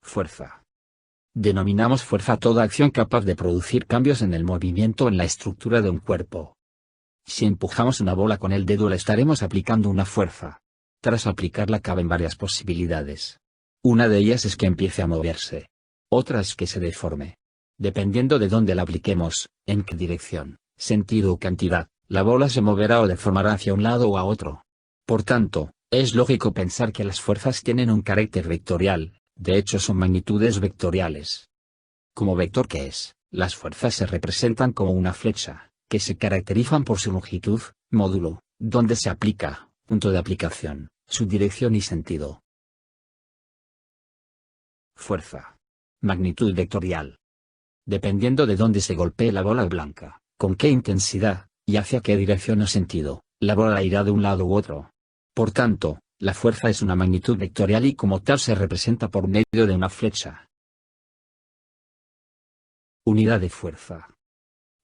Fuerza. Denominamos fuerza a toda acción capaz de producir cambios en el movimiento o en la estructura de un cuerpo. Si empujamos una bola con el dedo le estaremos aplicando una fuerza. Tras aplicarla caben varias posibilidades. Una de ellas es que empiece a moverse. Otra es que se deforme. Dependiendo de dónde la apliquemos, en qué dirección, sentido o cantidad, la bola se moverá o deformará hacia un lado o a otro. Por tanto, es lógico pensar que las fuerzas tienen un carácter vectorial, de hecho son magnitudes vectoriales. Como vector que es, las fuerzas se representan como una flecha, que se caracterizan por su longitud, módulo, donde se aplica, punto de aplicación, su dirección y sentido. Fuerza. Magnitud vectorial. Dependiendo de dónde se golpee la bola blanca, con qué intensidad, y hacia qué dirección o sentido, la bola irá de un lado u otro. Por tanto, la fuerza es una magnitud vectorial y como tal se representa por medio de una flecha. Unidad de fuerza.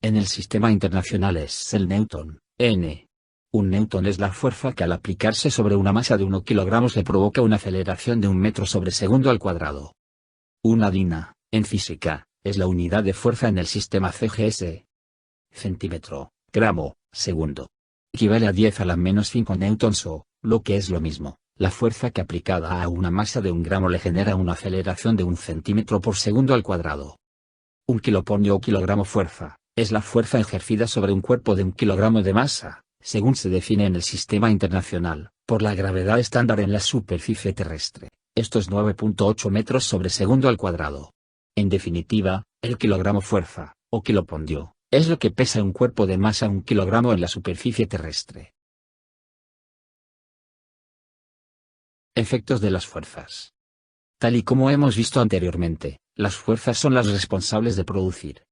En el sistema internacional es el newton, N. Un newton es la fuerza que al aplicarse sobre una masa de 1 kg le provoca una aceleración de 1 metro sobre segundo al cuadrado. Una dina, en física, es la unidad de fuerza en el sistema CGS. Centímetro, gramo, segundo. Equivale a 10 a la menos 5 newtons o, lo que es lo mismo, la fuerza que aplicada a una masa de 1 gramo le genera una aceleración de 1 centímetro por segundo al cuadrado. Un kilopolnio o kilogramo fuerza, es la fuerza ejercida sobre un cuerpo de 1 kilogramo de masa, según se define en el sistema internacional, por la gravedad estándar en la superficie terrestre. Esto es 9.8 metros sobre segundo al cuadrado. En definitiva, el kilogramo fuerza, o kilopondio, es lo que pesa un cuerpo de masa 1 kilogramo en la superficie terrestre. Efectos de las fuerzas. Tal y como hemos visto anteriormente, las fuerzas son las responsables de producir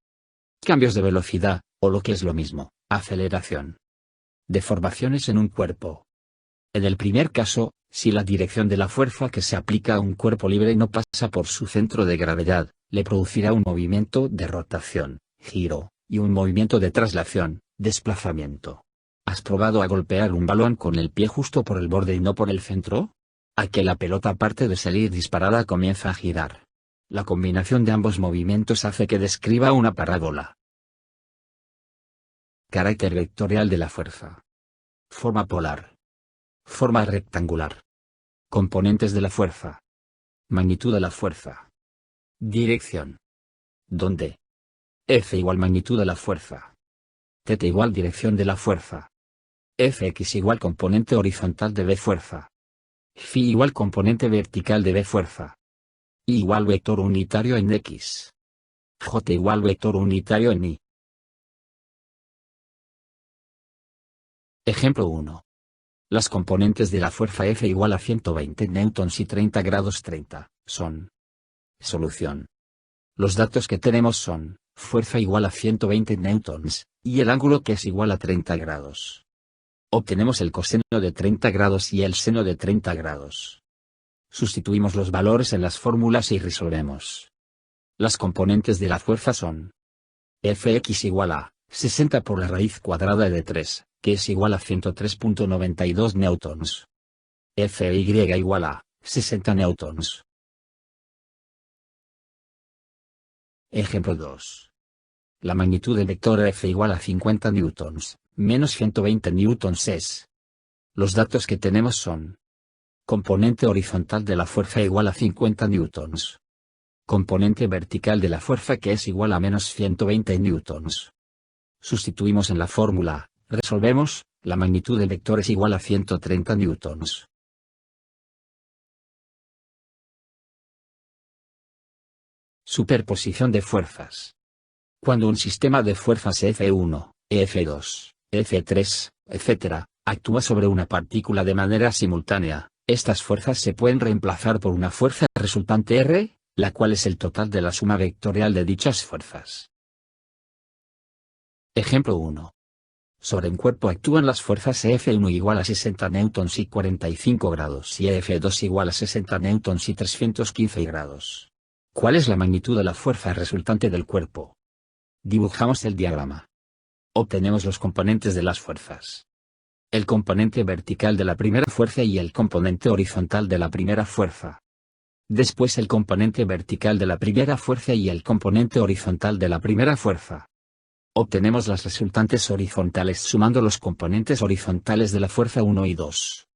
cambios de velocidad, o lo que es lo mismo, aceleración. Deformaciones en un cuerpo. En el primer caso, si la dirección de la fuerza que se aplica a un cuerpo libre no pasa por su centro de gravedad, le producirá un movimiento de rotación, giro, y un movimiento de traslación, desplazamiento. ¿Has probado a golpear un balón con el pie justo por el borde y no por el centro? A que la pelota aparte de salir disparada comienza a girar. La combinación de ambos movimientos hace que describa una parábola. Carácter vectorial de la fuerza. Forma polar. Forma rectangular. Componentes de la fuerza. Magnitud de la fuerza. Dirección. ¿Dónde? F igual magnitud de la fuerza. Θ igual dirección de la fuerza. Fx igual componente horizontal de B fuerza. Φ igual componente vertical de B fuerza. I igual vector unitario en X. J igual vector unitario en Y. Ejemplo 1. Las componentes de la fuerza F igual a 120 newtons y 30 grados 30, son. Solución. Los datos que tenemos son, fuerza igual a 120 newtons, y el ángulo que es igual a 30 grados. Obtenemos el coseno de 30 grados y el seno de 30 grados. Sustituimos los valores en las fórmulas y resolvemos. Las componentes de la fuerza son. Fx igual a 60 por la raíz cuadrada de 3, que es igual a 103.92 newtons. Fy igual a 60 newtons. Ejemplo 2. La magnitud del vector F igual a 50 newtons, menos 120 newtons es. Los datos que tenemos son. Componente horizontal de la fuerza igual a 50 newtons. Componente vertical de la fuerza que es igual a menos 120 newtons. Sustituimos en la fórmula, resolvemos, la magnitud del vector es igual a 130 newtons. Superposición de fuerzas. Cuando un sistema de fuerzas F1, F2, F3, etc., actúa sobre una partícula de manera simultánea, estas fuerzas se pueden reemplazar por una fuerza resultante R, la cual es el total de la suma vectorial de dichas fuerzas. Ejemplo 1. Sobre un cuerpo actúan las fuerzas F1 igual a 60 newtons y 45 grados y F2 igual a 60 newtons y 315 grados. ¿Cuál es la magnitud de la fuerza resultante del cuerpo? Dibujamos el diagrama. Obtenemos los componentes de las fuerzas. El componente vertical de la primera fuerza y el componente horizontal de la primera fuerza. después el componente vertical de la primera fuerza y el componente horizontal de la primera fuerza. Obtenemos las resultantes horizontales sumando los componentes horizontales de la fuerza 1 y 2.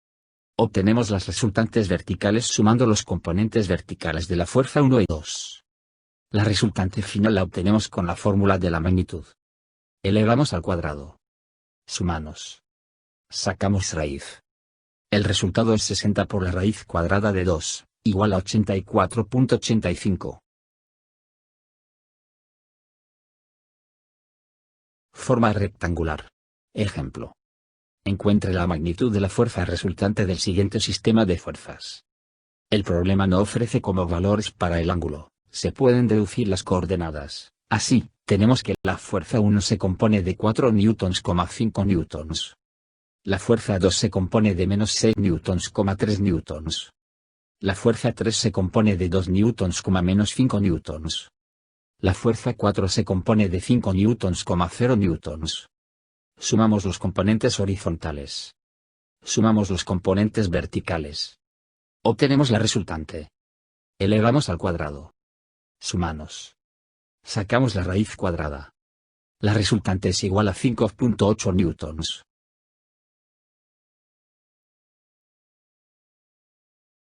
Obtenemos las resultantes verticales sumando los componentes verticales de la fuerza 1 y 2. La resultante final la obtenemos con la fórmula de la magnitud. Elevamos al cuadrado. Sumamos. Sacamos raíz. El resultado es 60 por la raíz cuadrada de 2, igual a 84.85. Forma rectangular. Ejemplo. Encuentre la magnitud de la fuerza resultante del siguiente sistema de fuerzas. El problema no ofrece como valores para el ángulo, se pueden deducir las coordenadas. Así, tenemos que la fuerza 1 se compone de 4 newtons, 5 newtons. La fuerza 2 se compone de menos 6 newtons, 3 newtons. La fuerza 3 se compone de 2 newtons, menos 5 newtons. La fuerza 4 se compone de 5 newtons, 0 newtons. Sumamos los componentes horizontales. Sumamos los componentes verticales. Obtenemos la resultante. Elevamos al cuadrado. Sumamos. Sacamos la raíz cuadrada. La resultante es igual a 5.8 newtons.